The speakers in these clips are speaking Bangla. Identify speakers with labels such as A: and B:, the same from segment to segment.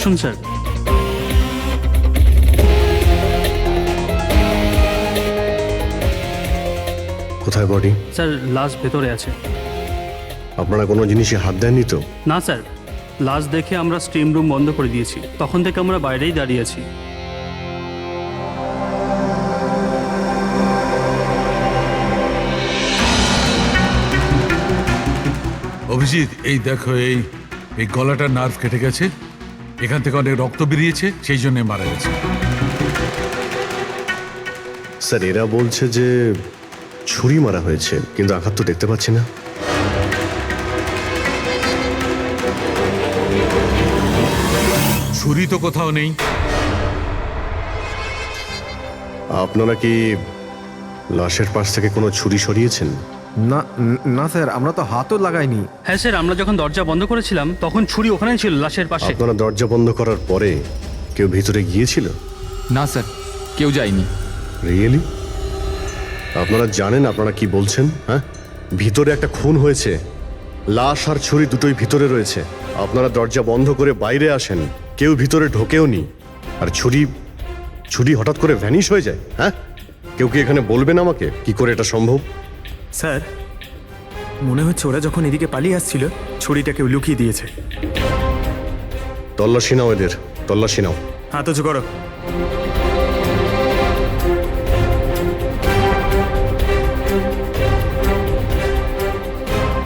A: আসুন স্যার।
B: কোথায় বডি?
A: স্যার লাশ ভেতরে আছে।
B: আপনারা কোনো জিনিসে হাত দেননি তো?
A: না স্যার, লাশ দেখে আমরা স্টিম রুম বন্ধ করে দিয়েছি, তখন থেকে আমরা বাইরেই দাঁড়িয়ে আছি।
C: অভিজিৎ, এই দেখো, এই এই গলাটার নার্ভ কেটে গেছে, এখান থেকে অনেক রক্ত বেরিয়েছে, সেই জন্য মারা গেছে।
B: স্যার এরা বলছে যে ছুরি মারা হয়েছে, কিন্তু আঘাত তো দেখতে পাচ্ছি না।
C: ছুরি তো কোথাও নেই।
B: আপনারা কি লাশের পাশ থেকে কোনো ছুরি সরিয়েছেন?
D: না না স্যার, আমরা তো হাতও লাগাইনি।
A: হ্যাঁ স্যার, আমরা যখন দরজা বন্ধ করেছিলাম তখন ছুরি ওখানেই ছিল, লাশের পাশে।
B: আপনারা দরজা বন্ধ করার পরে কেউ ভিতরে গিয়েছিল?
E: না স্যার, কেউ যায়নি।
B: রিয়েলি? আপনারা জানেন আপনারা কি বলছেন? হ্যাঁ, ভিতরে একটা খুন হয়েছে, লাশ আর ছুরি দুটোই ভিতরে রয়েছে। আপনারা দরজা বন্ধ করে বাইরে আসেন, কেউ ভিতরে ঢোকেও নি, আর ছুরি ছুরি হঠাৎ করে ভ্যানিশ হয়ে যায়। হ্যাঁ, কেউ কি এখানে বলবেন আমাকে কি করে এটা সম্ভব?
F: স্যার, মনে হচ্ছে ওরা যখন এদিকে পালিয়ে আসছিল ছুরিটা কেউ লুকিয়ে দিয়েছে।
B: তল্লাশি নাও এদের, তল্লাশি নাও।
F: হাত উঁচু করো।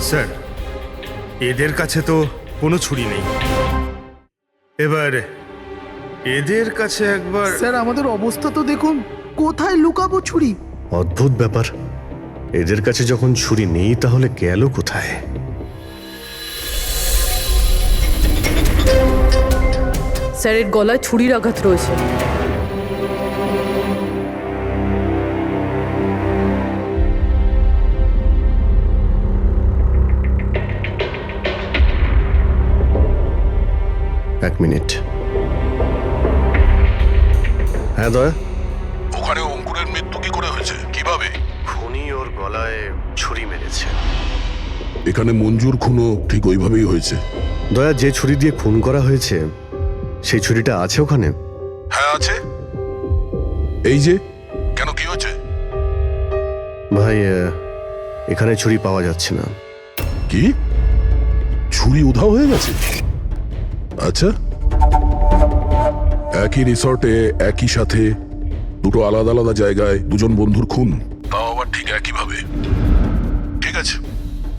G: স্যার, এদের কাছে তো কোনো ছুরি নেই। এবার এদের কাছে একবার।
H: স্যার আমাদের অবস্থা তো দেখুন, কোথায় লুকাবো ছুরি?
B: অদ্ভুত ব্যাপার, এদের কাছে যখন ছুরি নেই তাহলে গেল কোথায়?
I: স্যারের গলায় ছুরির আঘাত রয়েছে।
B: এক মিনিট। হ্যাঁ দয়া,
J: ওখানে অঙ্কুরের মৃত্যু কি করে হয়েছে, কিভাবে?
B: খুনি ওর গলায় ছুরি মেরেছে।
J: এখানে মঞ্জুর খুনও ঠিক ওইভাবেই হয়েছে।
B: দয়া, যে ছুরি দিয়ে খুন করা হয়েছে সেই ছুরিটা আছে ওখানে?
J: হ্যাঁ আছে। এই যে, কেন, কি হয়েছে?
B: ভাই, এখানে ছুরি পাওয়া যাচ্ছে না।
J: কি, ছুরি উধাও হয়ে গেছে? আচ্ছা, একই রিসর্টে একই সাথে দুটো আলাদা আলাদা জায়গায় দুজন বন্ধুর খুন, তাও আবার ঠিক একইভাবে। ঠিক আছে,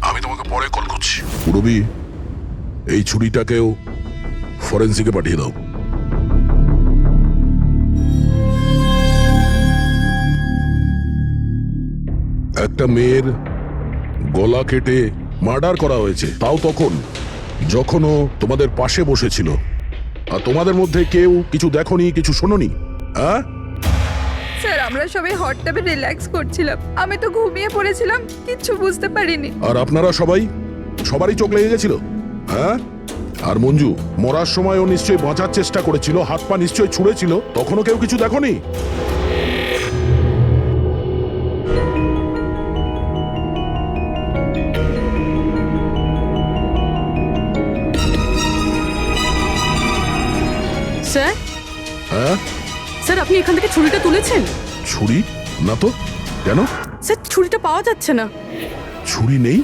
J: আমি তোমাকে পরে কল করছি। পুরবি, এই ছুরিটাকেও ফরেন্সিকে পাঠিয়ে দাও। একটা মেয়ের গলা কেটে মার্ডার করা হয়েছে, তাও তখন যখন ও তোমাদের পাশে বসেছিল, আর তোমাদের মধ্যে কেউ কিছু দেখোনি, কিছু শোনোনি। হ্যাঁ
K: স্যার, আমরা সবাই হট ট্যাবে রিল্যাক্স করছিলাম, আমি তো ঘুমিয়ে পড়েছিলাম, কিচ্ছু বুঝতে পারিনি।
J: আর আপনারা সবারই চোখ লেগে গেছিল। হ্যাঁ, আর মঞ্জু মরার সময় ও নিশ্চয়ই বাঁচার চেষ্টা করেছিল, হাত পা নিশ্চয়ই ছুঁড়েছিল, তখনও কেউ কিছু দেখোনি?
I: স্যার,
J: হ্যাঁ,
I: স্যার আপনি এখান থেকে ছুরিটা তুলেছেন?
J: ছুরি না তো। কেন?
I: স্যার ছুরিটা পাওয়া যাচ্ছে না।
J: ছুরি নেই?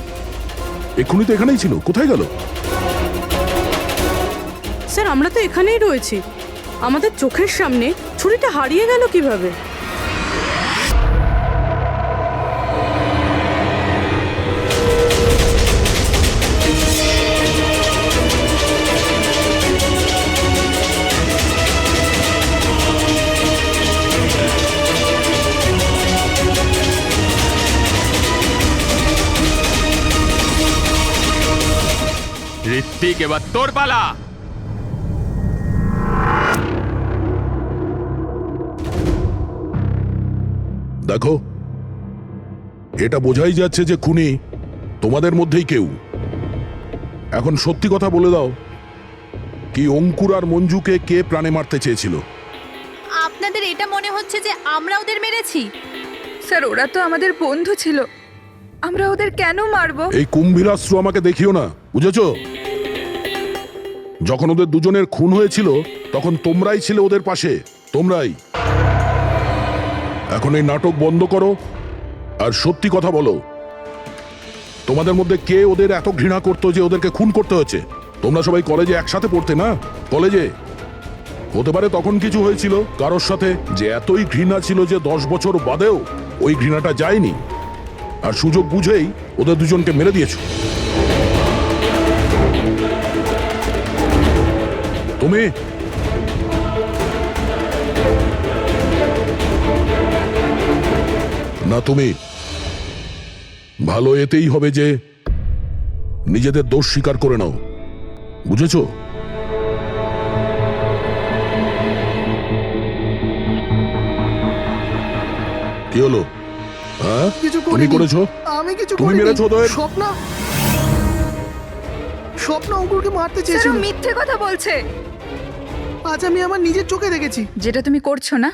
J: এক্ষুনি তো এখানেই ছিল, কোথায় গেল?
I: স্যার আমরা তো এখানেই রয়েছি, আমাদের চোখের সামনে ছুরিটা হারিয়ে গেল কিভাবে?
E: ঋত্বিক, এবার তোর পালা।
J: দেখো, এটা বোঝাই যাচ্ছে যে খুনি তোমাদের মধ্যেই কেউ। এখন সত্যি কথা বলে দাও, কি অঙ্কুর আর মঞ্জুকে কে প্রাণে মারতে চেয়েছিল?
K: আপনাদের এটা মনে হচ্ছে যে আমরা ওদের মেরেছি? স্যার, ওরা তো আমাদের বন্ধু ছিল, আমরা ওদের কেন মারবো?
J: এই কুম্ভীরাস্ত্র আমাকে দেখিও না, বুঝেছো? যখন ওদের দুজনের খুন হয়েছিল তখন তোমরাই ছিলে ওদের পাশে, তোমরাই। এখন এই নাটক বন্ধ করো আর সত্যি কথা বলো, তোমাদের মধ্যে কে ওদের এত ঘৃণা করতো যে ওদেরকে খুন করতে হয়েছে? তোমরা সবাই কলেজে একসাথে পড়তে না? কলেজে হতে পারে তখন কিছু হয়েছিল কারোর সাথে, যে এতই ঘৃণা ছিল যে 10 বছর বাদেও ওই ঘৃণাটা যায়নি, আর সুযোগ বুঝেই ওদের দুজনকে মেরে দিয়েছো। তুমি না, তুমি ভালো এতেই হবে যে নিজেদের দোষ স্বীকার করে নাও, বুঝেছো? কি হলো? হ্যাঁ,
H: কিছু
J: তুমি
H: করিনি।
J: করেছো?
H: আমি কিছু
J: তুমি
H: করিনি।
J: মেরেছো ওদের?
H: স্বপ্ন অঙ্কুরকে মারতে
K: স্যার
H: চেয়েছিল।
K: ও মিথ্যে কথা বলছে।
H: আজ আমি আমার নিজের চোখে দেখেছি।
K: যেটা তুমি করছো না,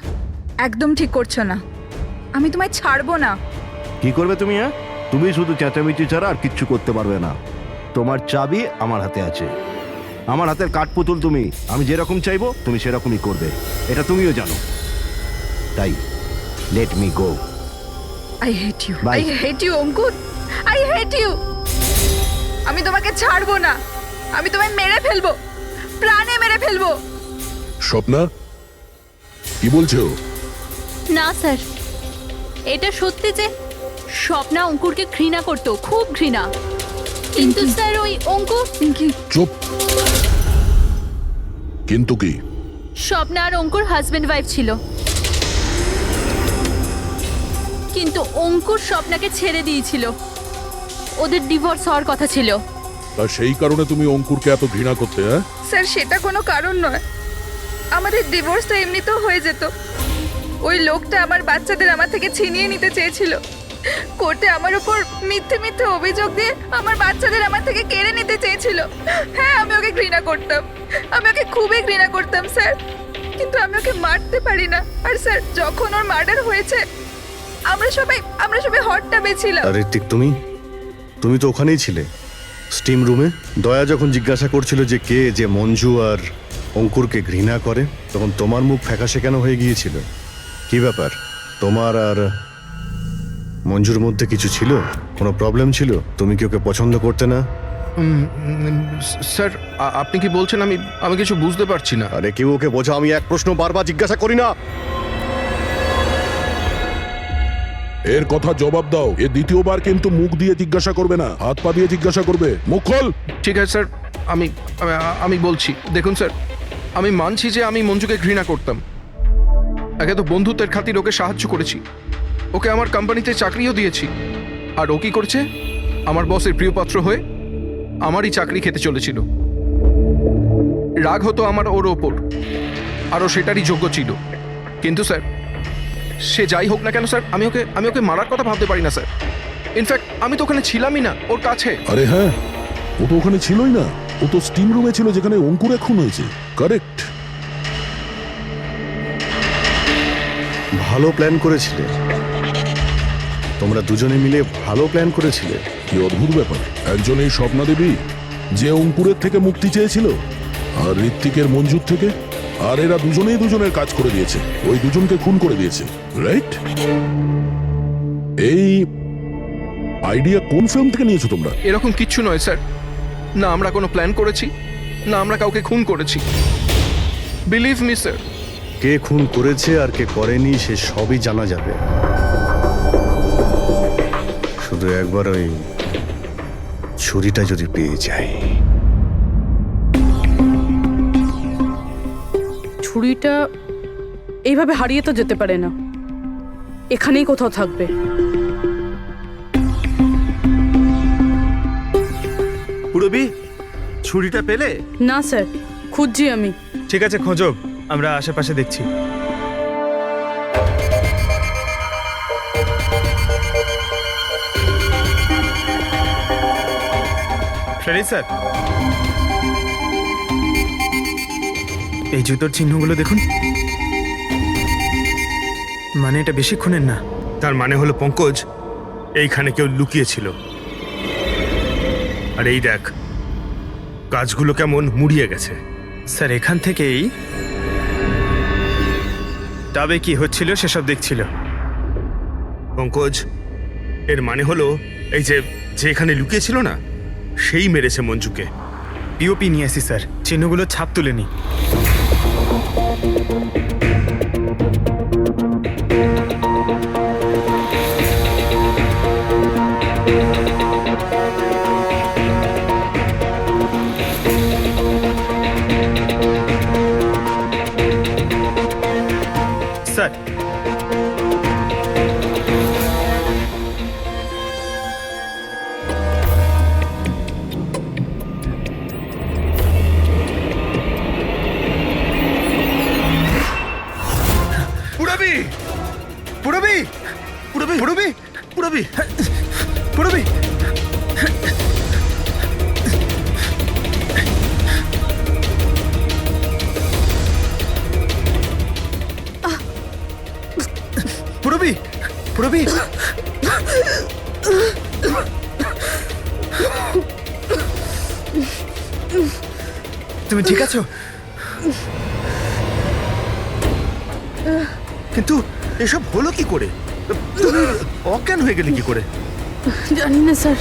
K: একদম ঠিক করছো না। আমি তোমায় ছাড়বো না।
L: কি করবে তুমি? হ্যাঁ, তুমি শুধু চেঁচামেচি ছাড়া আর কিচ্ছু করতে পারবে না। তোমার চাবি আমার হাতে আছে, আমার হাতের কাঠপুতুল তুমি। আমি যেরকম চাইবো তুমি সেরকমই করবে, এটা তুমিও জানো। তাই let me go.
K: I hate you,
L: Bye.
K: I hate you Ankur, I hate you. আমি তোমাকে ছাড়বো না, আমি তোমায় মেরে ফেলবো, প্রাণে মেরে ফেলবো।
J: স্বপ্না, কি বলছো?
I: না স্যার, এটা সত্যি যে স্বপ্না অঙ্কুরকে ঘৃণা করতো, খুব ঘৃণা। কিন্তু স্যার ওই অঙ্কুর,
J: চুপ। কিন্তু কি?
I: স্বপ্না আর অঙ্কুর হাজবেন্ড ওয়াইফ ছিল, কিন্তু অঙ্কুর স্বপ্নাকে ছেড়ে দিয়েছিল। ওদের ডিভোর্স হওয়ার কথা ছিল।
J: আর সেই কারণে তুমি অঙ্কুরকে এত ঘৃণা করতে? হ্যাঁ
K: স্যার, সেটা কোনো কারণ নয়। আমাদের ডিভোর্স তো এমনিতেও হয়ে যেত। ওই লোকটা আমার বাচ্চাদের আমার থেকে ছিনিয়ে নিতে চেয়েছিল। কোর্টে আমার উপর মিথ্যে মিথ্যে অভিযোগ দিয়ে আমার বাচ্চাদের আমার থেকে কেড়ে নিতে চেয়েছিল। হ্যাঁ, আমি ওকে ঘৃণা করতাম, আমি ওকে খুবই ঘৃণা করতাম স্যার, কিন্তু আমি ওকে মারতে পারি না। আর স্যার, যখন ওর মার্ডার হয়েছে আমরা সবাই হট টাবে ছিলাম।
B: আর ঋত্বিক, তুমি তো ওখানেই ছিলে, স্টিম রুমে। দয়া যখন জিজ্ঞাসা করছিল যে কে যে মঞ্জু আর অঙ্কুরকে ঘৃণা করে, তখন তোমার মুখ ফ্যাকাশে কেন হয়ে গিয়েছিল? কি ব্যাপার? তোমার আর মঞ্জুর মধ্যে কিছু ছিল? কোনো প্রবলেম ছিল? তুমি কি ওকে পছন্দ করতে না?
D: স্যার, আপনি কি বলছেন? আমি কিছু বুঝতে পারছি না।
B: আরে কেউ ওকে বোঝা, আমি এক প্রশ্ন বারবার জিজ্ঞাসা করি না।
J: এর কথা জবাব দাও। এ দ্বিতীয়বার কিন্তু মুখ দিয়ে জিজ্ঞাসা করবে না, হাত পা দিয়ে জিজ্ঞাসা করবে। মুখ খোল।
D: ঠিক আছে স্যার, আমি বলছি। দেখুন স্যার, আমি মানছি যে আমি মঞ্জুকে ঘৃণা করতাম। আগে তো বন্ধুত্বের খাতির ওকে সাহায্য করেছি, ওকে আমার কোম্পানিতে চাকরিও দিয়েছি। আর ও কি করছে? আমার বসের প্রিয়পাত্র হয়ে আমারই চাকরি খেতে চলেছিল। রাগ হতো আমার ওর ওপর, আরও সেটারই যোগ্য ছিল। কিন্তু স্যার, সে যাই হোক না কেন স্যার, আমি ওকে মারার কথা ভাবতে পারি না স্যার। ইনফ্যাক্ট আমি তো ওখানে ছিলামই না ওর কাছে।
J: আরে হ্যাঁ, ও তো ওখানে ছিলই না, ও তো স্টিম রুমে ছিল যেখানে অঙ্কুরে খুন হয়েছে। কারেক্ট।
B: ভালো প্ল্যান করেছিলে তোমরা দুজনে মিলে, ভালো প্ল্যান করেছিলে।
J: কি অদ্ভুত ব্যাপার, একজন এই স্বপ্না দেবী যে অঙ্কুরের থেকে মুক্তি চেয়েছিল, আর ঋত্বিকের মঞ্জুর থেকে, আর এরা দুজনেই দুজনের কাজ করে দিয়েছে, ওই দুজনকে খুন করে দিয়েছে, রাইট? এই আইডিয়া কোন ফিল্ম থেকে নিয়েছো তোমরা?
D: এরকম কিচ্ছু নয় স্যার, না আমরা কোনো প্ল্যান করেছি, না আমরা কাউকে খুন করেছি। Believe me sir.
B: কে খুন করেছে আর কে করেনি সে সবই জানা যাবে। শুধু একবার ওই ছুরিটা যদি পেয়ে যাই।
I: ছুরিটা এইভাবে হারিয়ে তো যেতে পারে না, এখানেই কোথাও থাকবে।
F: পুরবি, ছুরিটা পেলে?
I: না স্যার, খুঁজছি আমি।
F: ঠিক আছে, খোঁজো, আমরা আশেপাশে দেখছি। Ready sir? এই জুতোর চিহ্নগুলো দেখুন, মানে এটা বেশিক্ষণের না।
G: তার মানে হলো পঙ্কজ এইখানে কেউ লুকিয়েছিল। আর এই দেখ, কাজগুলো কেমন মুড়িয়ে গেছে।
F: স্যার এখান থেকেই তবে কি হচ্ছিল সেসব দেখছিল।
G: পঙ্কজ, এর মানে হলো এই যে যে এখানে লুকিয়েছিল না, সেই মেরেছে মঞ্জুকে।
F: পিওপি নিয়ে আসি স্যার, চিহ্নগুলো ছাপ তুলেনি। স্যার
G: পুরবি পুরবি পুরবি পুরবি পুরবি
F: পুরবি পুরবি পুরবি তুমি ঠিক আছো?
G: কিন্তু এসব হলো কি করে? তুমি অজ্ঞান হয়ে গেলে কি করে?
I: জানি না স্যার।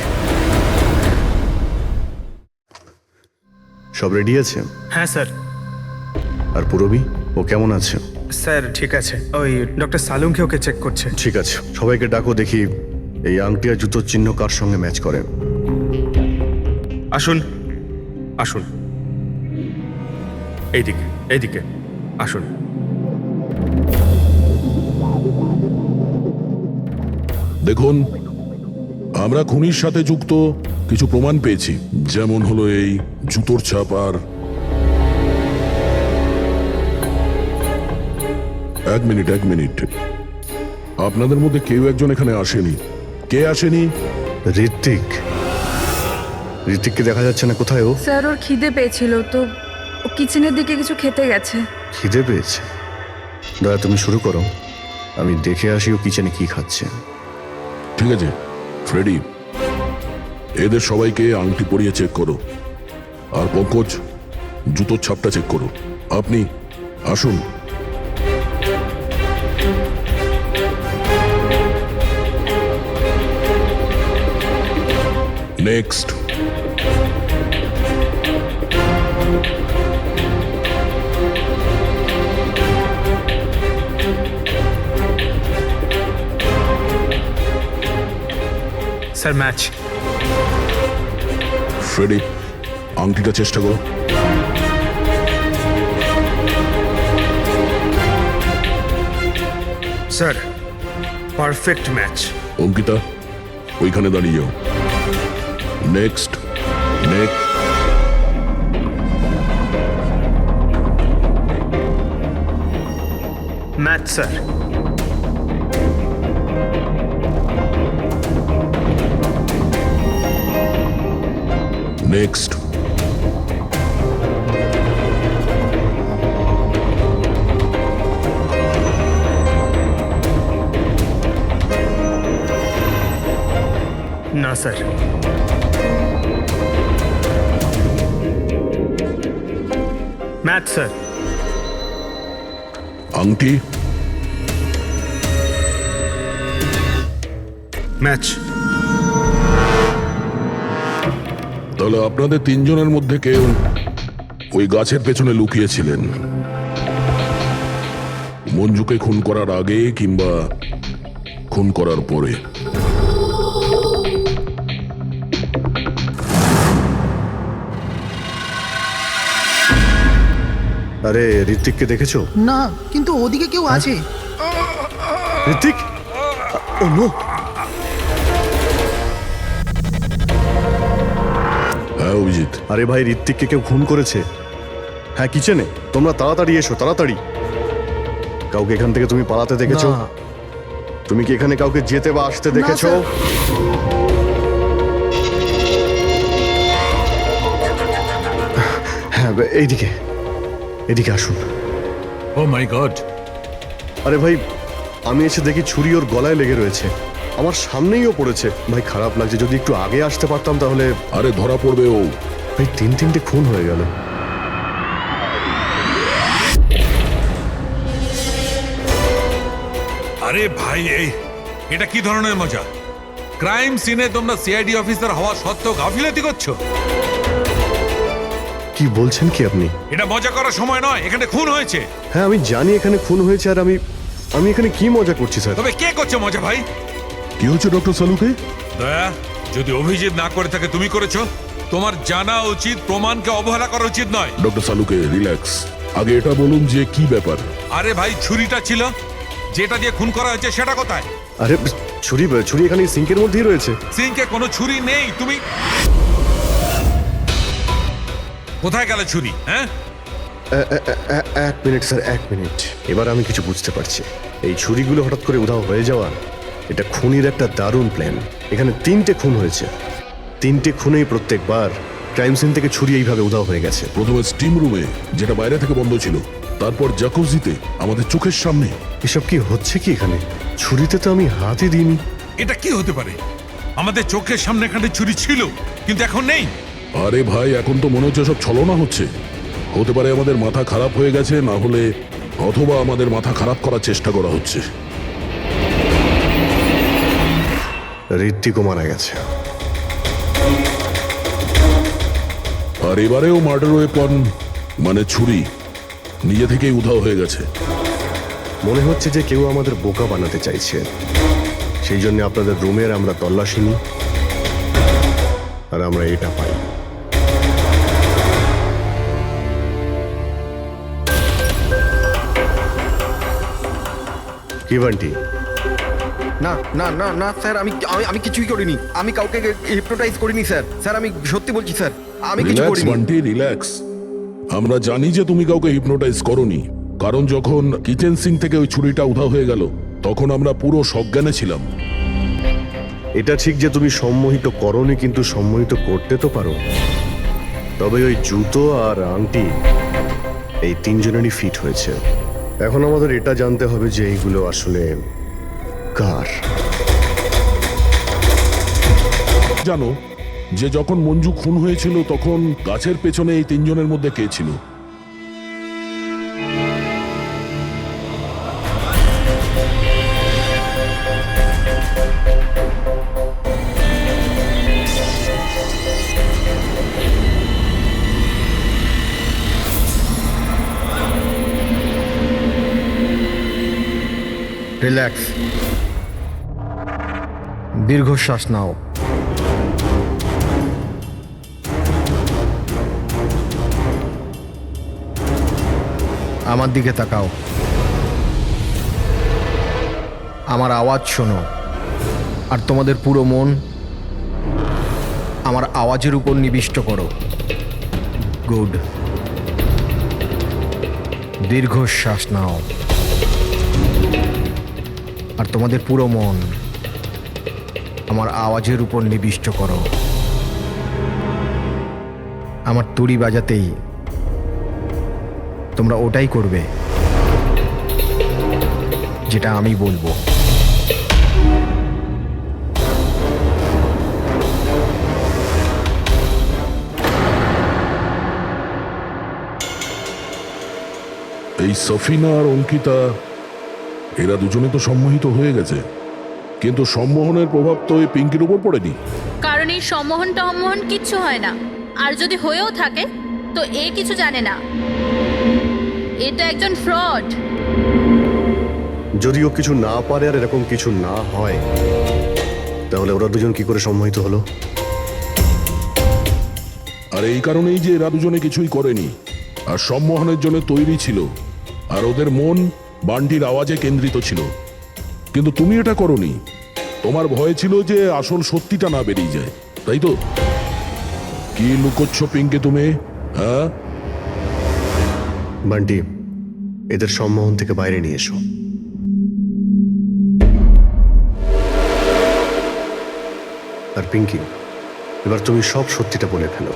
B: সব রেডি আছে?
F: হ্যাঁ স্যার।
B: আর পুরবি, ও কেমন আছে?
F: স্যার ঠিক আছে, ওই ডক্টর সালুংকে ওকে চেক করছে।
B: ঠিক আছে, সবাইকে ডাকো, দেখি এই আংটি আর জুতোর চিহ্ন কার সঙ্গে ম্যাচ করে।
G: আসুন আসুন, এইদিকে এইদিকে আসুন।
J: দেখুন, আমরা খুনির সাথে যুক্ত কিছু প্রমাণ পেয়েছি, যেমন হলো এই জুতোর ছাপ। আর এক মিনিট, আপনাদের মধ্যে কেউ একজন এখানে আসেনি। কে আসেনি?
B: ঋত্বিককে দেখা যাচ্ছে না, কোথায় ও?
K: স্যার ওর খিদে পেয়েছিল তো ও কিচেনের দিকে কিছু খেতে গেছে।
B: খিদে পেয়েছে? দয়া, তুমি শুরু করো, আমি দেখে আসি ও কিচেনে কি খাচ্ছে।
J: ঠিক আছে ফ্রেডি, এদের সবাইকে আংটি পরিয়ে চেক করো। আর পঙ্কজ, জুতোর ছাপটা চেক করো। আপনি আসুন। নেক্সট।
F: Sir match.
J: ফ্রেডি, আংটিটা চেষ্টা করো।
G: Sir perfect match.
J: অঙ্কিতা, ওইখানে দাঁড়িয়ে যাও। নেক্সট।
F: Match sir.
J: নেক্সট।
F: না স্যার। Match sir.
J: আংটি।
G: ম্যাচ।
J: তাহলে আপনাদের তিনজনের মধ্যে কেউ ওই গাছের পেছনে লুকিয়েছিলেন, মঞ্জুকে খুন করার আগে কিংবা খুন করার পরে।
B: আরে, ঋত্বিককে দেখেছো?
H: না, কিন্তু ওদিকে কেউ আছে।
B: ঋত্বিক! ও নো!
J: হ্যাঁ অভিজিৎ।
B: আরে ভাই, ঋত্বিককে কেউ খুন করেছে। হ্যাঁ, কিচেনে। তোমরা তাড়াতাড়ি এসো, তাড়াতাড়ি। কাউকে এখান থেকে তুমি পালাতে দেখেছো?
H: না।
B: তুমি কি এখানে কাউকে যেতে বা আসতে দেখেছো?
H: স্যার।
B: হ্যাঁ, এদিকে আসুন।
C: ও মাই গড!
B: আরে ভাই, আমি এসে দেখি ছুরি ওর গলায় লেগে রয়েছে, আমার সামনেই ও পড়েছে। ভাই, খারাপ লাগছে, যদি একটু আগে আসতে পারতাম তাহলে।
J: আরে ধরা পড়বে ও।
B: ভাই তিনটে খুন হয়ে গেল।
C: আরে ভাই এটা কি ধরনের মজা? ক্রাইম সিনে তোমরা সিআইডি অফিসার হওয়া সত্ত্বেও গাফিলতি করছো।
B: কি বলছেন কি আপনি?
C: এটা মজা করার সময় নয়, এখানে খুন হয়েছে।
B: হ্যাঁ আমি জানি এখানে খুন হয়েছে, আর আমি এখানে কি মজা করছি স্যার?
C: তবে কে করছে মজা ভাই?
J: কি হচ্ছে ডক্টর সালুকে?
C: দয়া, যদি অভিজিৎ না করে থাকে তুমি করেছো। তোমার জানা উচিত, প্রমাণকে অবহেলা করা উচিত নয়।
J: ডক্টর সালুকে রিল্যাক্স, আগে এটা বলুন যে কি ব্যাপার।
C: আরে ভাই, ছুরিটা ছিল, যেটা দিয়ে খুন করা হয়েছে সেটা কোথায়?
B: আরে ছুরি এখানে সিঙ্কের মধ্যেই রয়েছে।
C: সিঙ্কে কোনো ছুরি নেই। তুমি কোথায় গেল ছুরি? হ্যাঁ,
B: এক মিনিট স্যার, এক মিনিট। এবার আমি কিছু বুঝতে পারছি। এই ছুরিগুলো হঠাৎ করে উধাও হয়ে যাওয়া, এটা খুনির একটা দারুণ প্ল্যান। এখানে 3টে খুন হয়েছে, 3টে খুনেই প্রত্যেকবার ক্রাইম সিন থেকে ছুরি এইভাবে উধাও হয়ে গেছে।
J: প্রথমে স্টিম রুমে, যেটা বাইরে থেকে বন্ধ ছিল, তারপর জাকুজিতে, আমাদের চোখের সামনে।
B: এসব কি হচ্ছে কি এখানে? ছুরিতে তো আমি হাতই দিইনি।
C: এটা কি হতে পারে? আমাদের চোখের সামনে এখানে ছুরি ছিল, কিন্তু এখন নেই।
J: আরে ভাই, এখন তো মনে হচ্ছে সব ছলনা হচ্ছে। হতে পারে আমাদের মাথা খারাপ হয়ে গেছে, না হলে অথবা আমাদের মাথা খারাপ করার চেষ্টা করা হচ্ছে।
B: ঋত্বিকও মারা গেছে।
J: আর এবারেও মার্ডার ওয়েপন মানে ছুরি নিজে থেকেই উধাও হয়ে গেছে।
B: মনে হচ্ছে যে কেউ আমাদের বোকা বানাতে চাইছে। সেই জন্য আপনাদের রুমের আমরা তল্লাশি নিই, আর আমরা এটা পাই। কি বান্টি?
D: না না না না স্যার, আমি কিছুই করিনি। আমি কাউকে হিপনোটাইজ করিনি স্যার। স্যার আমি সত্যি বলছি স্যার, আমি কিছু
J: রিল্যাক্স
D: করিনি।
J: বান্টি, রিল্যাক্স। আমরা জানি যে তুমি কাউকে হিপনোটাইজ করোনি, কারণ যখন কিচেন সিঙ্ক থেকে ওই ছুরিটা উধাও হয়ে গেল, তখন আমরা পুরো সজ্ঞানে ছিলাম।
B: এটা ঠিক যে তুমি সম্মোহিত করনি, কিন্তু সম্মোহিত করতে তো পারো। তবে ওই জুতো আর আংটি এই 3জনেরই ফিট হয়েছে। এখন আমাদের এটা জানতে হবে যে এইগুলো আসলে কার।
J: জানো যে যখন মঞ্জু খুন হয়েছিল, তখন গাছের পেছনে এই 3জনের মধ্যে কে ছিল?
D: রিল্যাক্স, দীর্ঘশ্বাস নাও। আমার দিকে তাকাও, আমার আওয়াজ শোনো, আর তোমাদের পুরো মন আমার আওয়াজের উপর নিবিষ্ট করো। গুড, দীর্ঘশ্বাস নাও, আর তোমাদের পুরো মন আমার আওয়াজের উপর নিবিষ্ট করো। আমার তুড়ি বাজাতেই তোমরা ওটাই করবে যেটা আমি বলবো।
J: এই সফিনা আর অঙ্কিতা, এরা দুজনে তো সম্মোহিত হয়ে গেছে, কিন্তু সম্মোহনের প্রভাব তো এই পিঙ্কির উপর পড়েনি।
I: কারণ এই সম্মোহন টম্মোহন কিচ্ছু হয় না, আর যদি হয়েও থাকে তো এ কিছু জানে না। এটা একজন ফ্রড।
B: যদিও কিছু না পারে আর এরকম কিছু না হয়, তাহলে ওরা দুজন কি করে সম্মোহিত হলো?
J: আর এই কারণেই যে এরা দুজনে কিছুই করেনি, আর সম্মোহনের জন্য তৈরি ছিল, আর ওদের মন বান্টির আওয়াজে কেন্দ্রিত ছিল। কিন্তু তুমি এটা করনি, তোমার ভয় ছিল যে আসল সত্যিটা না বেরিয়ে যায়, তাই তো? কি লুকোচ্ছ পিঙ্কি তুমি? হ্যাঁ
B: বান্টি, এদের সম্মোহন থেকে বাইরে নিয়ে এসো। আর পিঙ্কি, এবার তুমি সব সত্যিটা বলে ফেলো।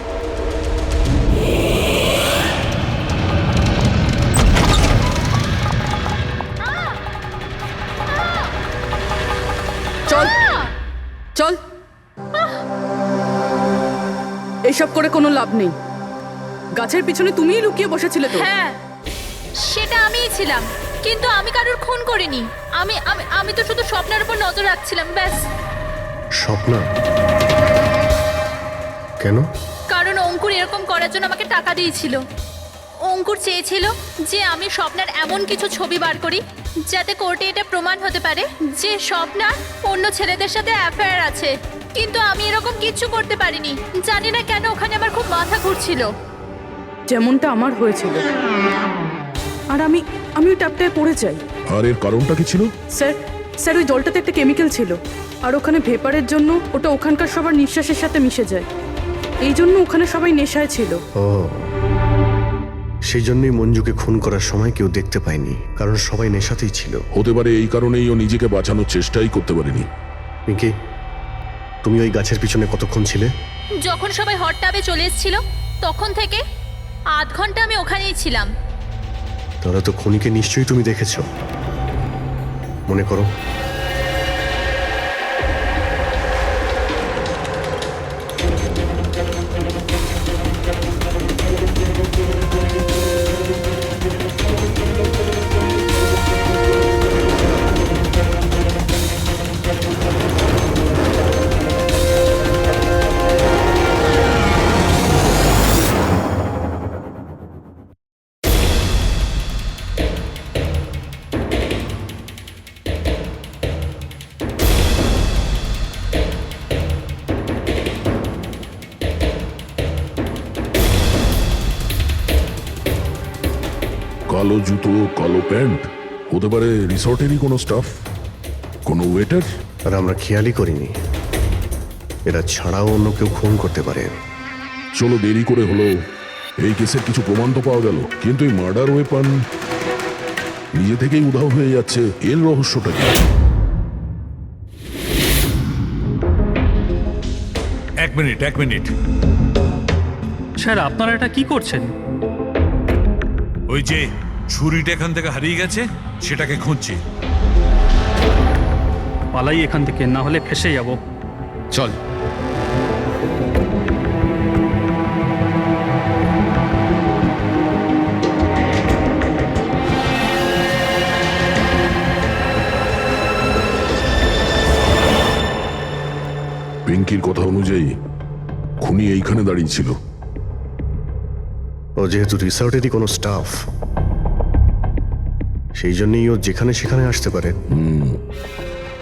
M: চল চল, এই
K: এসব করে কোনো লাভ নেই। গাছের পিছনে তুমিই লুকিয়ে বসেছিলে তো?
I: হ্যাঁ, সেটা আমিই ছিলাম, কিন্তু আমি কারোর খুন করিনি। আমি আমি আমি তো শুধু স্বপ্নের উপর নজর রাখছিলাম, ব্যাস।
B: স্বপ্না? কেন?
I: কারণ অঙ্কুর এরকম করার জন্য আমাকে টাকা দিয়েছিল। অঙ্কুর চেয়েছিল যে আমি স্বপ্নার এমন কিছু ছবি বার করি যাতে কোর্টে এটা প্রমাণ হতে পারে যে স্বপ্নার অন্য ছেলেদের সাথে অ্যাফেয়ার আছে। কিন্তু আমি এরকম কিচ্ছু করতে পারিনি। জানি না কেন ওখানে আমার খুব মাথা ঘুরছিল।
K: যেমনটা আমার হয়েছিল। আর আমি ওই ট্যাপটায় পড়ে যাই।
J: আর এর কারণটা কি ছিল?
K: স্যার ওই জলটাতে একটা কেমিক্যাল ছিল, আর ওখানে ভেপারের জন্য ওটা ওখানকার সবার নিঃশ্বাসের সাথে মিশে যায়। এই জন্য ওখানে সবাই নেশায় ছিল।
B: ও, সেই জন্যই মঞ্জুকে খুন করার সময় কেউ দেখতে পায়নি, কারণ সবাই নেশাতেই ছিল।
J: হতে পারে এই কারণেই ও নিজেকে বাঁচানোর চেষ্টাই করতে পারেনি।
B: মিকি, তুমি ওই গাছের পিছনে কতক্ষণ ছিলে?
I: যখন সবাই হট টাবে চলে এসেছিল তখন থেকে আধ ঘন্টা আমি ওখানেই ছিলাম।
B: তাহলে তো খুনিকে নিশ্চয়ই তুমি দেখেছো। মনে করো।
J: কালো জুতো, কালো প্যান্ট, হতে পারে রিসর্টেরই কোনো স্টাফ, কোনো ওয়েটার।
B: আর আমরা খেয়ালই করিনি এরা ছাড়াও অন্য কেউ খুন করতে পারে।
J: চলো, দেরি করে হলো, এই কেসের কিছু প্রমাণ তো পাওয়া গেল, কিন্তু এই মার্ডার ওয়েপন নিজে থেকেই উধাও হয়ে যাচ্ছে। এর রহস্যটা কি?
C: এক মিনিট।
A: স্যার, আপনারা এটা কি করছেন?
C: ওই যে ছুরিটা এখান থেকে হারিয়ে গেছে সেটাকে খুঁজছি।
A: পালাই এখান থেকে, না হলে ফেসে যাব।
E: চল।
J: পিঙ্কির কথা অনুযায়ী খুনি এইখানে দাঁড়িয়ে ছিল।
B: ও যেহেতু রিসর্টেরই কোনো স্টাফ, সেই জন্যই ও যেখানে সেখানে আসতে পারে।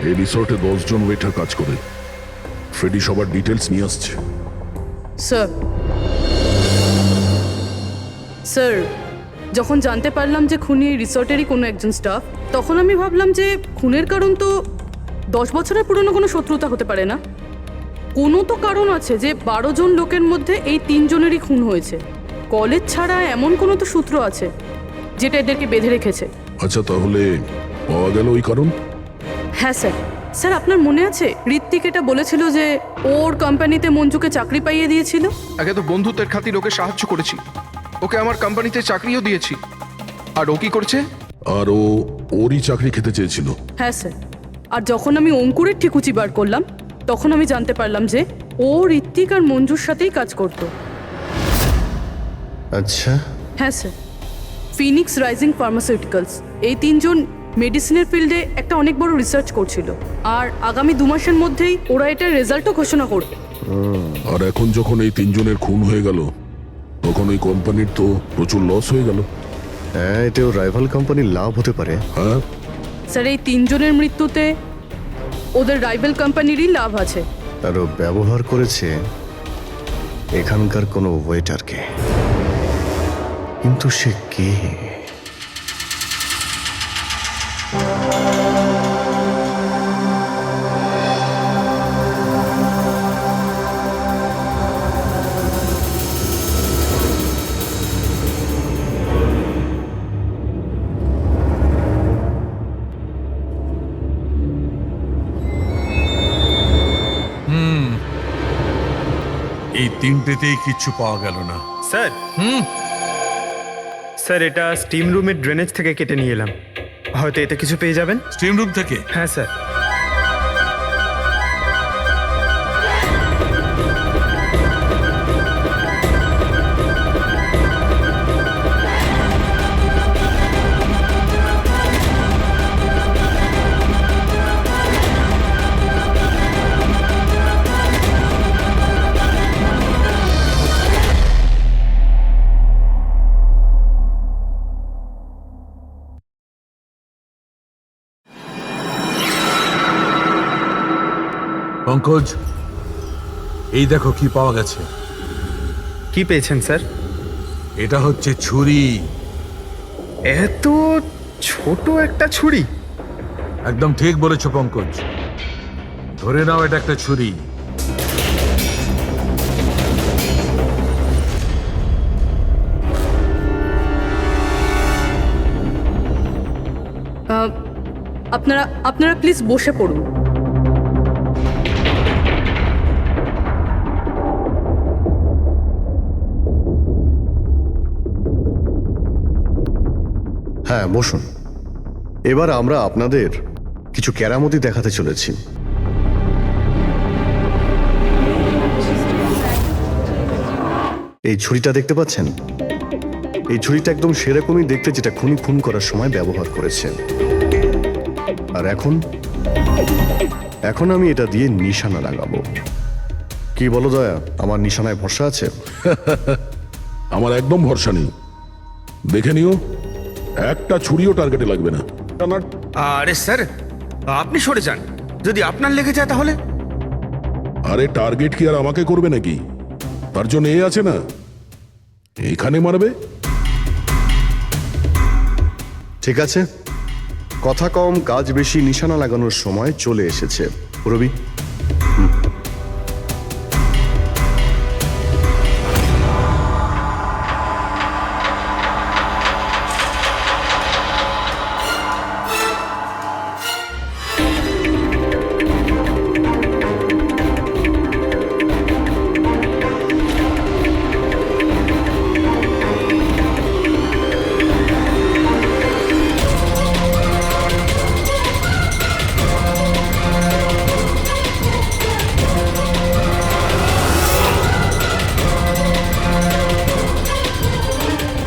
J: এই রিসর্টে 10 জন ওয়েটার কাজ করে। ফ্রেডি সবার ডিটেলস নিয়ে আসছে।
K: স্যার, যখন জানতে পারলাম যে খুনি এই রিসর্টেরই কোনো একজন স্টাফ, তখন আমি ভাবলাম যে খুনের কারণ তো 10 বছরের পুরনো কোনো শত্রুতা হতে পারে না। কোনো তো কারণ আছে যে 12 জন লোকের মধ্যে এই 3 জনেরই খুন হয়েছে। কলেজ ছাড়া এমন কোনো তো সূত্র আছে যেটা এদেরকে বেঁধে রেখেছে।
J: আচ্ছা, তাহলে পাওয়া গেল ওই কারণ?
K: হ্যাঁ স্যার, আপনার মনে আছে ঋত্বিক এটা বলেছিল যে ওর কোম্পানিতে মঞ্জুকে চাকরি পাইয়ে দিয়েছিল?
D: আগে তো বন্ধুত্বের খাতির ওকে সাহায্য করেছি, ওকে আমার কোম্পানিতে চাকরিও দিয়েছি। আর ও কি করছে?
J: আর ওরই চাকরি খেতে চেয়েছিল।
K: হ্যাঁ স্যার, আর যখন আমি অঙ্কুরের ঠিকুচি বার করলাম তখন আমি জানতে পারলাম যে ও ঋত্বিক আর মঞ্জুর সাথেই কাজ করতো।
B: আচ্ছা।
K: হ্যাঁ স্যার, ফিনিক্স রাইজিং ফার্মাসিউটিক্যালস, এই 3 জন মেডিসিনের ফিল্ডে একটা অনেক বড় রিসার্চ করছিল, আর আগামী 2 মাসের মধ্যেই ওরা এটার রেজাল্টও ঘোষণা করবে।
J: আর এখন যখন এই 3 জনের খুন হয়ে গেল, তখন ওই কোম্পানির তো প্রচুর লস হয়ে গেল।
B: হ্যাঁ, এতেও রাইভাল কোম্পানির লাভ হতে পারে।
J: হ্যাঁ
K: স্যার, এই 3 জনের মৃত্যুতে ওদের রাইভাল কোম্পানিরই লাভ আছে।
B: আর ও ব্যবহার করেছে এখানকার কোনো ওয়েটারকে। কিন্তু সে কে?
C: এই তিনটেতেই কিচ্ছু পাওয়া গেল না।
F: স্যার, স্যার এটা স্টিম রুমের ড্রেনেজ থেকে কেটে নিয়ে এলাম, হয়তো এতে কিছু পেয়ে যাবেন।
C: স্টিম রুম থেকে?
F: হ্যাঁ স্যার।
C: পঙ্কজ, এই দেখো কি পাওয়া গেছে।
F: কি পেয়েছেন স্যার?
C: এটা হচ্ছে ছুরি।
F: এত ছোট একটা ছুরি?
C: একদম ঠিক বলেছো পঙ্কজ, ধরে নাও এটা একটা ছুরি।
K: আপনারা প্লিজ বসে পড়ুন।
B: হ্যাঁ, বসুন। এবার আমরা আপনাদের কিছু কেরামতি দেখাতে চলেছি। এই ছুরিটা দেখতে পাচ্ছেন? এই ছুরিটা একদম সেরকমই দেখতে যেটা খুনি খুন করার সময় ব্যবহার করেছে। আর এখন আমি এটা দিয়ে নিশানা লাগাবো। কি বলো দয়া, আমার নিশানায় ভরসা আছে?
J: আমার একদম ভরসা নেই। দেখে নিও, একটা ছুরিও টার্গেটে লাগবে না।
G: আরে স্যার, আপনি সরে যান, যদি আপনার লেগে যায় তাহলে?
J: আরে টার্গেট কি আর আমাকে করবে নাকি? তার জন্য এ আছে না, এখানে মারবে।
B: ঠিক আছে, কথা কম কাজ বেশি, নিশানা লাগানোর সময় চলে এসেছে। রবি,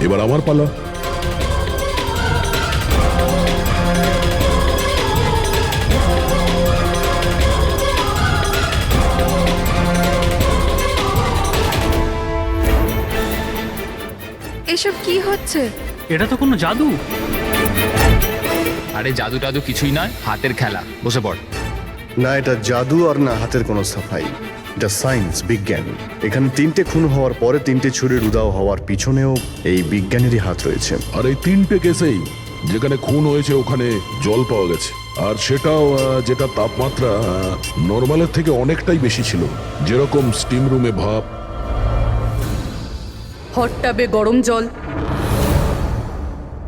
J: এবার আমার পালা।
K: এসব কি হচ্ছে?
A: এটা তো কোনো জাদু।
E: আরে জাদু টাদু কিছুই নয়, হাতের খেলা। বসে পড়।
B: না এটা জাদু আর না হাতের কোনো সাফাই, এটা সায়েন্স, বিজ্ঞান। এখানে 3টে খুন হওয়ার পরে 3টে ছুরির উধাও হওয়ার পিছনেও এই বিজ্ঞানেরই হাত রয়েছে।
J: আর এই 3টে কেসেই যেখানে খুন হয়েছে ওখানে জল পাওয়া গেছে, আর সেটাও যেটা তাপমাত্রা নর্মালের থেকে অনেকটাই বেশি ছিল, যেরকম স্টিম রুমে ভাপ,
K: হট টাবে গরম জল,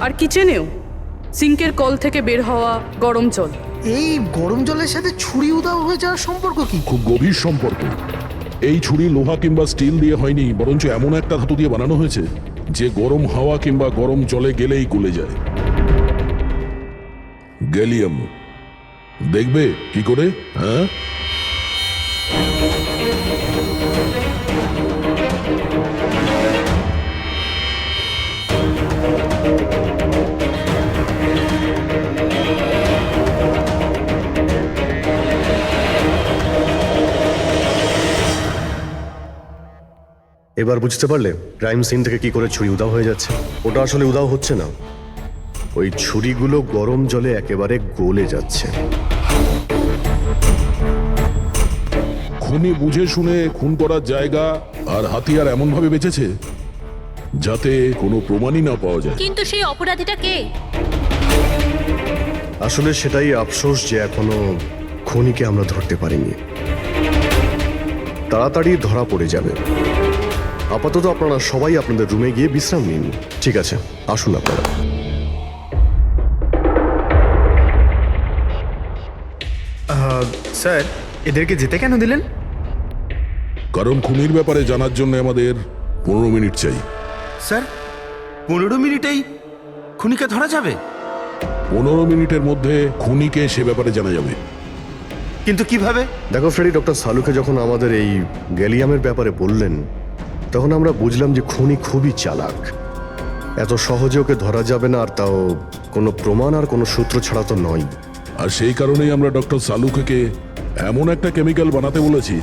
K: আর কিচেনেও সিঙ্কের কল থেকে বের হওয়া গরম জল।
H: এই গরম জলের সাথে ছুরি উধাও হয়ে যাওয়ার সম্পর্ক কি?
J: খুব গভীর সম্পর্ক। এই ছুরি লোহা কিংবা স্টিল দিয়ে হয়নি, বরঞ্চ এমন একটা ধাতু দিয়ে বানানো হয়েছে যে গরম হাওয়া কিংবা গরম জলে গেলেই গলে যায়। গ্যালিয়াম। দেখবে কি করে? হ্যাঁ,
B: এবার বুঝতে পারলে ক্রাইম সিন থেকে কি করে ছুরি উধাও হয়ে যাচ্ছে? ওটা আসলে উধাও হচ্ছে না, ওই ছুরিগুলো গরম জলে একেবারে গলে যাচ্ছে।
J: খুনি বুঝে শুনে খুন করার জায়গা আর হাতিয়ার এমন ভাবে বেঁচেছে যাতে কোনো প্রমাণই না পাওয়া যায়।
I: কিন্তু সেই অপরাধীটা কে?
B: আসলে সেটাই আফসোস যে এখনো খুনিকে আমরা ধরতে পারিনি। তাড়াতাড়ি ধরা পড়ে যাবে। আপাতত আপনারা সবাই আপনাদের রুমে গিয়ে বিশ্রাম নিন। ঠিক আছে, আসুন আপনারা।
F: স্যার, এদেরকে যেতে কেন দিলেন?
J: কারণ খুনির ব্যাপারে জানার জন্য আমাদের 15 মিনিট চাই।
G: স্যার, 15 মিনিটেই খুনিকে ধরা যাবে?
J: 15 মিনিটের মধ্যে খুনিকে সে ব্যাপারে জানা যাবে।
G: কিন্তু কিভাবে?
B: দেখো ফ্রেডি, ডক্টর সালুকে যখন আমাদের এই গ্যালিয়ামের ব্যাপারে বললেন তখন আমরা বুঝলাম যে খুনি খুবই চালাক। এত সহজে ওকে ধরা যাবে না, আর তাও কোনো প্রমাণ আর কোনো সূত্র ছাড়া তো নয়।
J: আর সেই কারণেই আমরা ডক্টর সালুকে এমন একটা কেমিক্যাল বানাতে বলেছি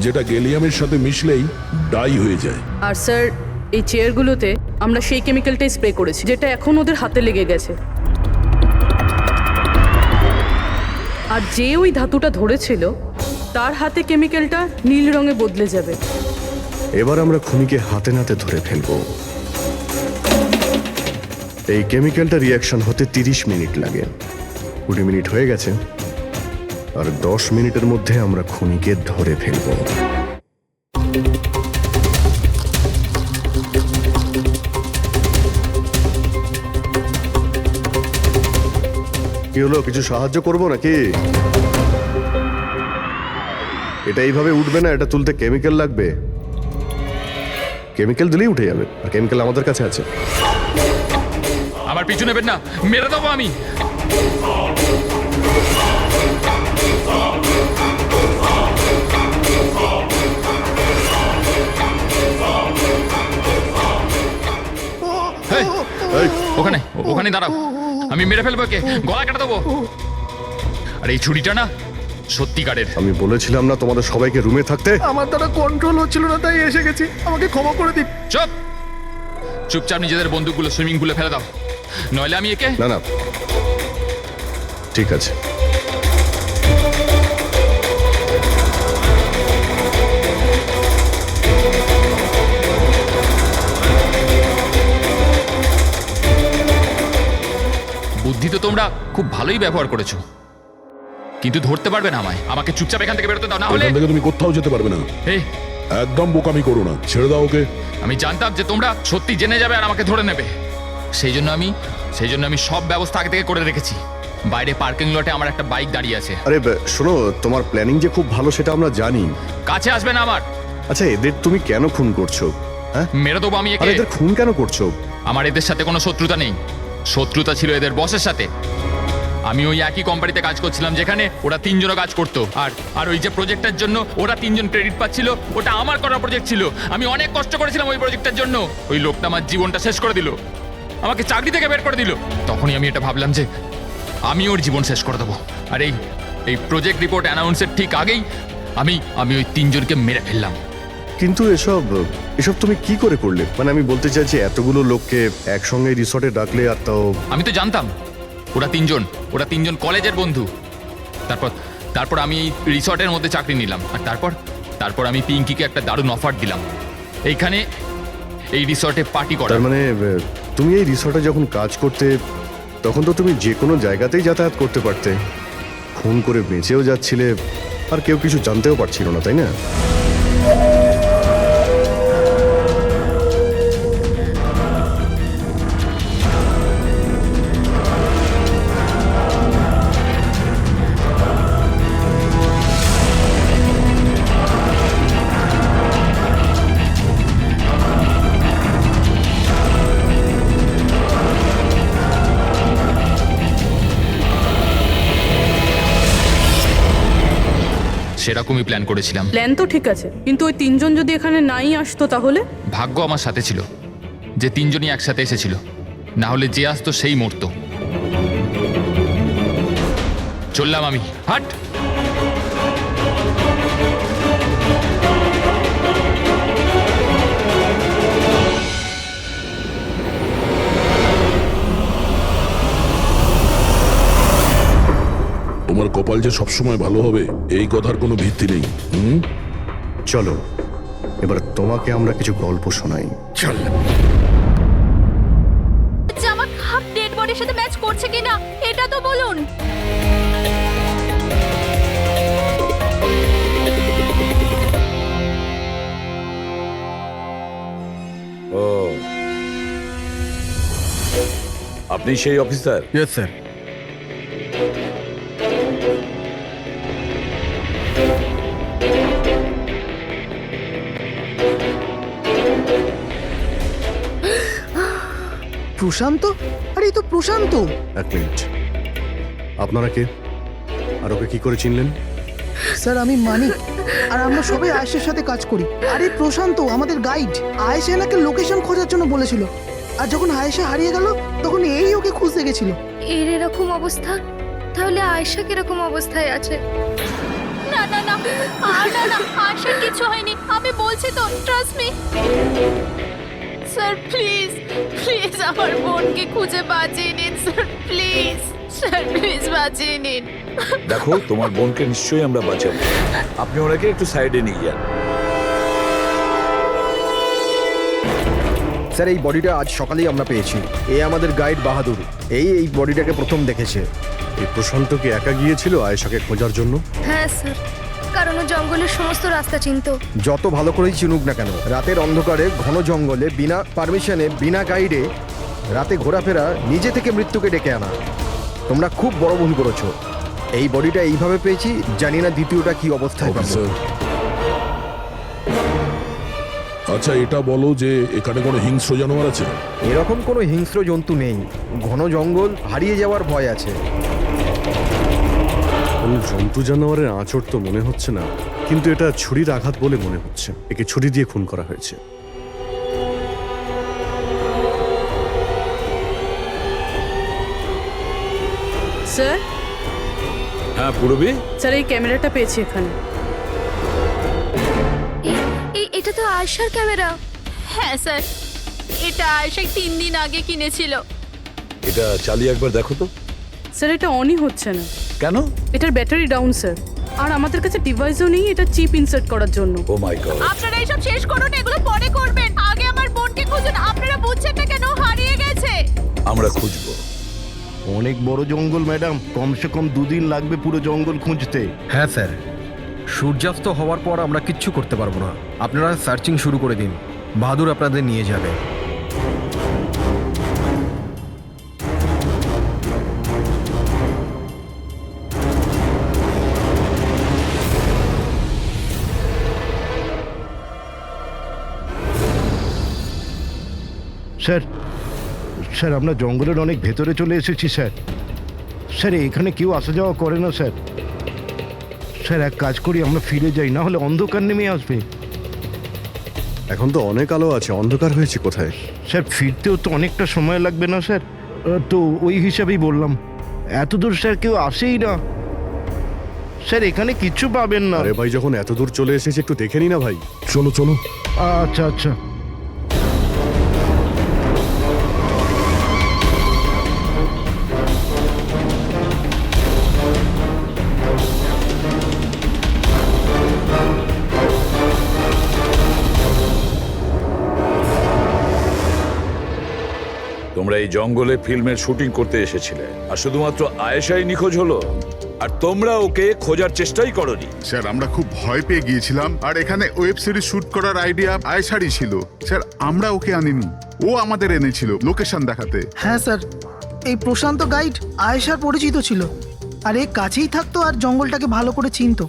J: যেটা গ্যালিয়ামের সাথে মিশলেই ডাই হয়ে যায়।
K: আর স্যার, এই চেয়ারগুলোতে আমরা সেই কেমিক্যালটাই স্প্রে করেছি যেটা এখন ওদের হাতে লেগে গেছে। আর যে ওই ধাতুটা ধরেছিল তার হাতে কেমিক্যালটা নীল রঙে বদলে যাবে।
B: এবার আমরা খুনিকে হাতে নাতে ধরে ফেলবো। এই কেমিক্যালটা রিয়াকশন হতে 30 মিনিট লাগে। 20 মিনিট হয়ে গেছে, আর 10 মিনিটের মধ্যে আমরা খুনিকে ধরে ফেলবো। কি হলো, কিছু সাহায্য করবো নাকি? এটা এইভাবে উঠবে না, এটা তুলতে কেমিক্যাল লাগবে। কেমিক্যাল দিলেই উঠে যাবে, আর কেমিক্যাল আমাদের কাছে আছে।
E: আমার পিছু নেবেন না, মেরে দেবো আমি। এই, ওখানে ওখানে দাঁড়াও, আমি মেরে ফেলবো, কে গলা কেটে দেবো। আর এই ছুরিটা না সত্যিকারের।
B: আমি বলেছিলাম না তোমাদের সবাইকে রুমে থাকতে?
H: আমার দ্বারা কন্ট্রোল হচ্ছিল না, তাই এসে গেছি। আমাকে ক্ষমা করে দিন।
E: চুপ, চুপচাপ নিজেদের বন্দুকগুলো সুইমিং পুলে ফেলে দাও, নইলে আমি একে।
B: না না, ঠিক আছে।
E: বুদ্ধি তো তোমরা খুব ভালোই ব্যবহার করেছো, কিন্তু ধরতে পারবে না আমায়। আমাকে চুপচাপ এখান থেকে বেরোতে দাও, না হলে
J: এখান থেকে তুমি কোথাও যেতে পারবে না।
E: এই,
J: একদম বোকামি করো না, ছেড়ে দাও ওকে।
E: আমি জানতাম যে তোমরা সত্যি জেনে যাবে আর আমাকে ধরে নেবে। সেই জন্য আমি সব ব্যবস্থা আগে থেকে করে রেখেছি। বাইরে পার্কিং লটে আমার একটা বাইক দাঁড়িয়ে আছে।
B: আরে শোনো, তোমার প্ল্যানিং যে খুব ভালো সেটা আমরা জানি।
E: কাছে আসবে না আমার।
B: আচ্ছা, এদের তুমি কেন খুন করছো? হ্যাঁ,
E: মেরে দেবো আমি
B: আর
E: একে।
B: এদের খুন কেন করছো?
E: আমার এদের সাথে কোনো শত্রুতা নেই, শত্রুতা ছিল এদের বসের সাথে। আমি ওই একই কোম্পানিতে কাজ করছিলাম যেখানে ওরা 3 জনও কাজ করতো, আর ওই যে প্রজেক্টের জন্য ওরা 3 জন ক্রেডিট পাচ্ছিল, ওটা আমার করা প্রজেক্ট ছিল। আমি অনেক কষ্ট করেছিলাম ওই প্রজেক্টের জন্য। ওই লোকটা আমার জীবনটা শেষ করে দিল, আমাকে চাকরি থেকে বের করে দিল। তখনই আমি এটা ভাবলাম যে আমি ওর জীবন শেষ করে দেবো। আর এই প্রজেক্ট রিপোর্ট অ্যানাউন্সের ঠিক আগেই আমি ওই 3 জনকে মেরে ফেললাম।
B: কিন্তু এসব তুমি কি করে করলে? মানে আমি বলতে চাইছি, এতগুলো লোককে একসঙ্গে রিসর্টে ডাকলে, আর তাও।
E: আমি তো জানতাম ওরা 3 জন কলেজের বন্ধু। তারপর আমি এই রিসর্টের মধ্যে চাকরি নিলাম, আর তারপর আমি পিঙ্কিকে একটা দারুণ অফার দিলাম, এইখানে এই রিসর্টে পার্টি করার।
B: তার মানে তুমি এই রিসর্টে যখন কাজ করতে, তখন তো তুমি যে কোনো জায়গাতেই যাতায়াত করতে পারতে। খুন করে বেঁচেও যাচ্ছিলে, আর কেউ কিছু জানতেও পারছিল না, তাই না?
E: সেরকমই প্ল্যান করেছিলাম।
K: প্ল্যান তো ঠিক আছে, কিন্তু ওই 3 জন যদি এখানে নাই আসতো তাহলে?
E: ভাগ্য আমার সাথে ছিল যে 3 জনই একসাথে এসেছিল, না হলে যে আসতো সেই মরতো। চললাম আমি, হাট।
J: তোমার কপাল যে সবসময় ভালো হবে এই কথার কোনো ভিত্তি নেই।
B: চলো, এবার তোমাকে আমরা কিছু গল্প শোনাই।
G: চল।
I: জামা হাফ ডেড বডির সাথে ম্যাচ করছে কিনা এটা তো বলুন।
M: ও, আপনি সেই অফিসার?
G: Yes sir.
H: প্রশান্ত? আরে এই তো প্রশান্ত।
B: এক মিনিট, আপনারা কে, আর ওকে কি করে চিনলেন?
H: স্যার, আমি মানিক, আর আমরা সবাই আয়েশের সাথে কাজ করি। আরে প্রশান্ত আমাদের গাইড। আয়েশা এনাকে লোকেশন খোঁজার জন্য বলেছিল, আর যখন আয়েশা হারিয়ে গেল তখন এই ওকে খুঁজতে গেছিল।
K: এর এরকম অবস্থা, তাহলে আয়েশা কিরকম অবস্থায় আছে?
I: না না না, না আশার কিছু হয়নি, আমি বলছি তো, ট্রাস্ট মি। স্যার প্লিজ আমার বোনকে খুঁজে বাঁচিয়ে নিন স্যার, প্লিজ। স্যার প্লিজ বাঁচিয়ে নিন।
M: দেখো তোমার বোনকে নিশ্চয়ই আমরা বাঁচাবো, আপনি ওনাকে একটু সাইডে নিয়ে যান।
N: স্যার এই বডিটা আজ সকালেই আমরা পেয়েছি। এ আমাদের গাইড বাহাদুর, এই বডিটাকে প্রথম দেখেছে।
B: এই প্রশান্ত কি একা গিয়েছিল আয়েশাকে খোঁজার জন্য?
K: হ্যাঁ স্যার, কারণ ও জঙ্গলের সমস্ত রাস্তা চিনতো।
N: যত ভালো করেই চিনুক না কেন, রাতের অন্ধকারে ঘন জঙ্গলে বিনা পারমিশনে বিনা গাইডে রাতে ঘোরাফেরা নিজে থেকে মৃত্যুকে ডেকে আনা, তোমরা খুব বড় ভুল করেছো। এই বডিটা এইভাবে পেয়েছি, জানি না দ্বিতীয়টা কি অবস্থায় পাবো।
J: অফিসার, আচ্ছা এটা বলো যে এখানে কোনো হিংস্র জানোয়ার আছে?
N: এরকম কোনো হিংস্র জন্তু নেই, ঘন জঙ্গল, হারিয়ে যাওয়ার ভয় আছে।
B: কোনো জন্তু জানোয়ারের আঁচড় তো মনে হচ্ছে না, কিন্তু এটা ছুরির আঘাত বলে মনে হচ্ছে। একে ছুরি দিয়ে খুন করা হয়েছে।
O: স্যার,
M: হ্যাঁ পূরবী,
O: স্যার এই ক্যামেরাটা পেয়েছি এখানে।
K: এটা তো আয়শার ক্যামেরা।
I: হ্যাঁ স্যার, এটা আয়েশা 3 দিন আগে কিনেছিল।
M: এটা চালিয়ে একবার দেখো তো।
O: স্যার এটা অনই হচ্ছে না।
M: কেন?
O: এটার ব্যাটারি ডাউন স্যার, আর আমাদের কাছে ডিভাইসও নেই এটা চিপ ইনসার্ট করার জন্য।
M: ও মাই গড।
I: আপনারা এইসব শেষ করুন, এগুলো পরে করবেন। আগে আমার বোনকে খুঁজুন। আপনারা বুঝছেন না কেন হারিয়ে গেছে?
M: আমরা খুঁজবো।
L: অনেক বড় জঙ্গল ম্যাডাম, কমসে কম 2 দিন লাগবে পুরো জঙ্গল খুঁজতে।
N: হ্যাঁ স্যার, সূর্যাস্ত হওয়ার পর আমরা কিচ্ছু করতে পারবো না। আপনারা সার্চিং শুরু করে দিন, বাহাদুর আপনাদের নিয়ে যাবে।
L: স্যার, স্যার আমরা জঙ্গলের অনেক ভেতরে চলে এসেছি স্যার। স্যার এখানে কেউ আসা যাওয়া করে না স্যার। স্যার এক কাজ করি, আমরা ফিরে যাই, না হলে অন্ধকার নেমে আসবে।
B: এখন তো অনেক আলো আছে, অন্ধকার হয়েছে কোথায়?
L: স্যার ফিরতেও তো অনেকটা সময় লাগবে না স্যার? তো ওই হিসাবেই বললাম, এত দূর স্যার কেউ আসেই না। স্যার এখানে কিচ্ছু পাবেন না।
B: আরে ভাই, যখন এত দূর চলে এসেছে একটু দেখে নি না ভাই?
J: চলো চলো।
L: আচ্ছা আচ্ছা।
M: তোমরা এই জঙ্গলে ফিল্মের শুটিং করতে এসেছিলে, আর শুধুমাত্র আয়েশাই নিখোঁজ হলো, আর তোমরা ওকে খোঁজার চেষ্টাই করনি।
P: স্যার আমরা খুব ভয় পেয়ে গিয়েছিলাম, আর এখানে ওয়েব সিরিজ শুট করার আইডিয়া আয়েশারই ছিল। স্যার আমরা ওকে আনিনি, ও আমাদের এনেছিল লোকেশন দেখাতে।
H: হ্যাঁ স্যার, এই প্রশান্ত গাইড আয়েশার পরিচিত ছিল, আর এ কাছেই থাকতো আর জঙ্গলটাকে ভালো করে চিনতো।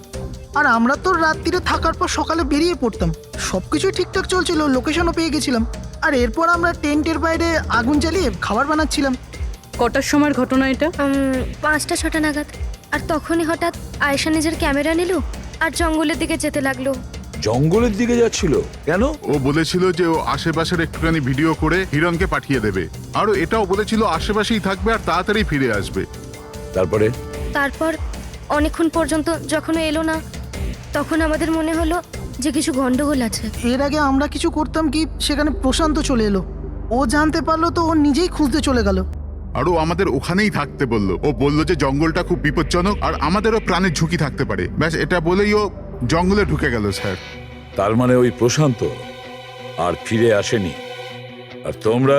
H: আর আমরা তো রাত্রিরে থাকার পর সকালে বেরিয়ে পড়তাম, সবকিছুই ঠিকঠাক চলছিল, লোকেশনও পেয়ে গেছিলাম। আর এরপর আমরা টেন্টের বাইরে আগুন জ্বালিয়ে খাবার বানাচ্ছিলাম।
O: কটার সময়ের ঘটনা এটা?
K: 5টা-6টা নাগাদ। আর তখনই হঠাৎ আয়েশা নিজের ক্যামেরা নিল আর জঙ্গলের দিকে যেতে লাগলো।
M: জঙ্গলের দিকে যাচ্ছিল কেন?
P: ও বলেছিল যে ও আশেপাশের একটুখানি ভিডিও করে হিরণকে পাঠিয়ে দেবে, আর এটাও বলেছিল আশেপাশেই থাকবে আর তাড়াতাড়ি ফিরে আসবে।
K: তারপর অনেকক্ষণ পর্যন্ত যখন ও এলো না, তখন আমাদের মনে হলো যে কিছু গন্ডগোল আছে।
H: এর আগে আমরা কিছু করতাম কি, সেখানে প্রশান্ত চলে এলো। ও জানতে পারলো তো ও নিজেই খুঁজতে চলে গেল।
P: আর ও আমাদের ওখানেই থাকতে বলল। ও বলল যে জঙ্গলটা খুব বিপজ্জনক আর আমাদেরও প্রাণের ঝুঁকি থাকতে পারে। ব্যাস এটা বলেই ও জঙ্গলে ঢুকে গেল স্যার।
M: তার মানে ওই প্রশান্ত আর ফিরে আসেনি, আর তোমরা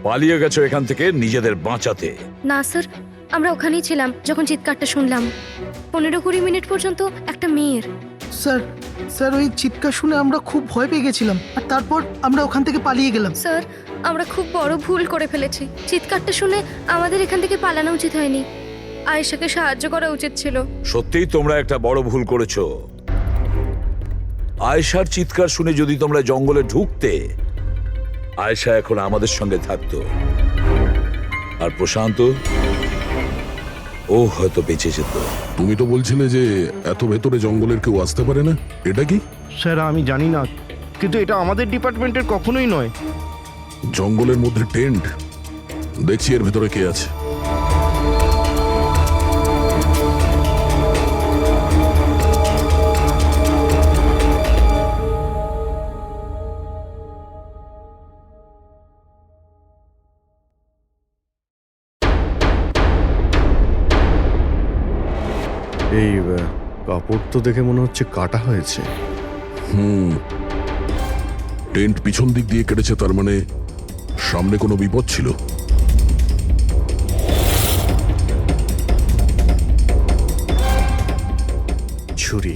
M: পালিয়ে গেছো এখান থেকে নিজেদের বাঁচাতে।
K: না স্যার, আমরা ওখানেই ছিলাম যখন চিৎকারটা শুনলাম। 15-20 মিনিট পর্যন্ত একটা মেয়ের।
H: স্যার ওই চিৎকার শুনে আমরা খুব ভয় পেয়ে গেছিলাম, আর তারপর আমরা ওখান থেকে পালিয়ে গেলাম।
K: স্যার আমরা খুব বড় ভুল করে ফেলেছি। চিৎকারটা শুনে আমাদের এখান থেকে পালানো উচিত হয়নি, আয়েশাকে সাহায্য করা উচিত ছিল।
M: সত্যিই তোমরা একটা বড় ভুল করেছো। আয়েশার চিৎকার শুনে যদি তোমরা জঙ্গলে ঢুকতে, আয়েশা এখন আমাদের সঙ্গে থাকতো, আর প্রশান্ত ও হয়তো বেঁচে যেত।
J: তুমি তো বলছিলে যে এত ভেতরে জঙ্গলের কেউ আসতে পারে না, এটা কি?
L: স্যার আমি জানি না, কিন্তু এটা আমাদের ডিপার্টমেন্টের কখনোই নয়।
J: জঙ্গলের মধ্যে টেন্ট, দেখছি এর ভেতরে কে আছে।
B: এই কাপড় তো দেখে মনে হচ্ছে কাটা হয়েছে।
J: টেন্ট পিছন দিক দিয়ে কেটেছে, তার মানে সামনে কোনো বিপদ ছিল।
B: ছুরি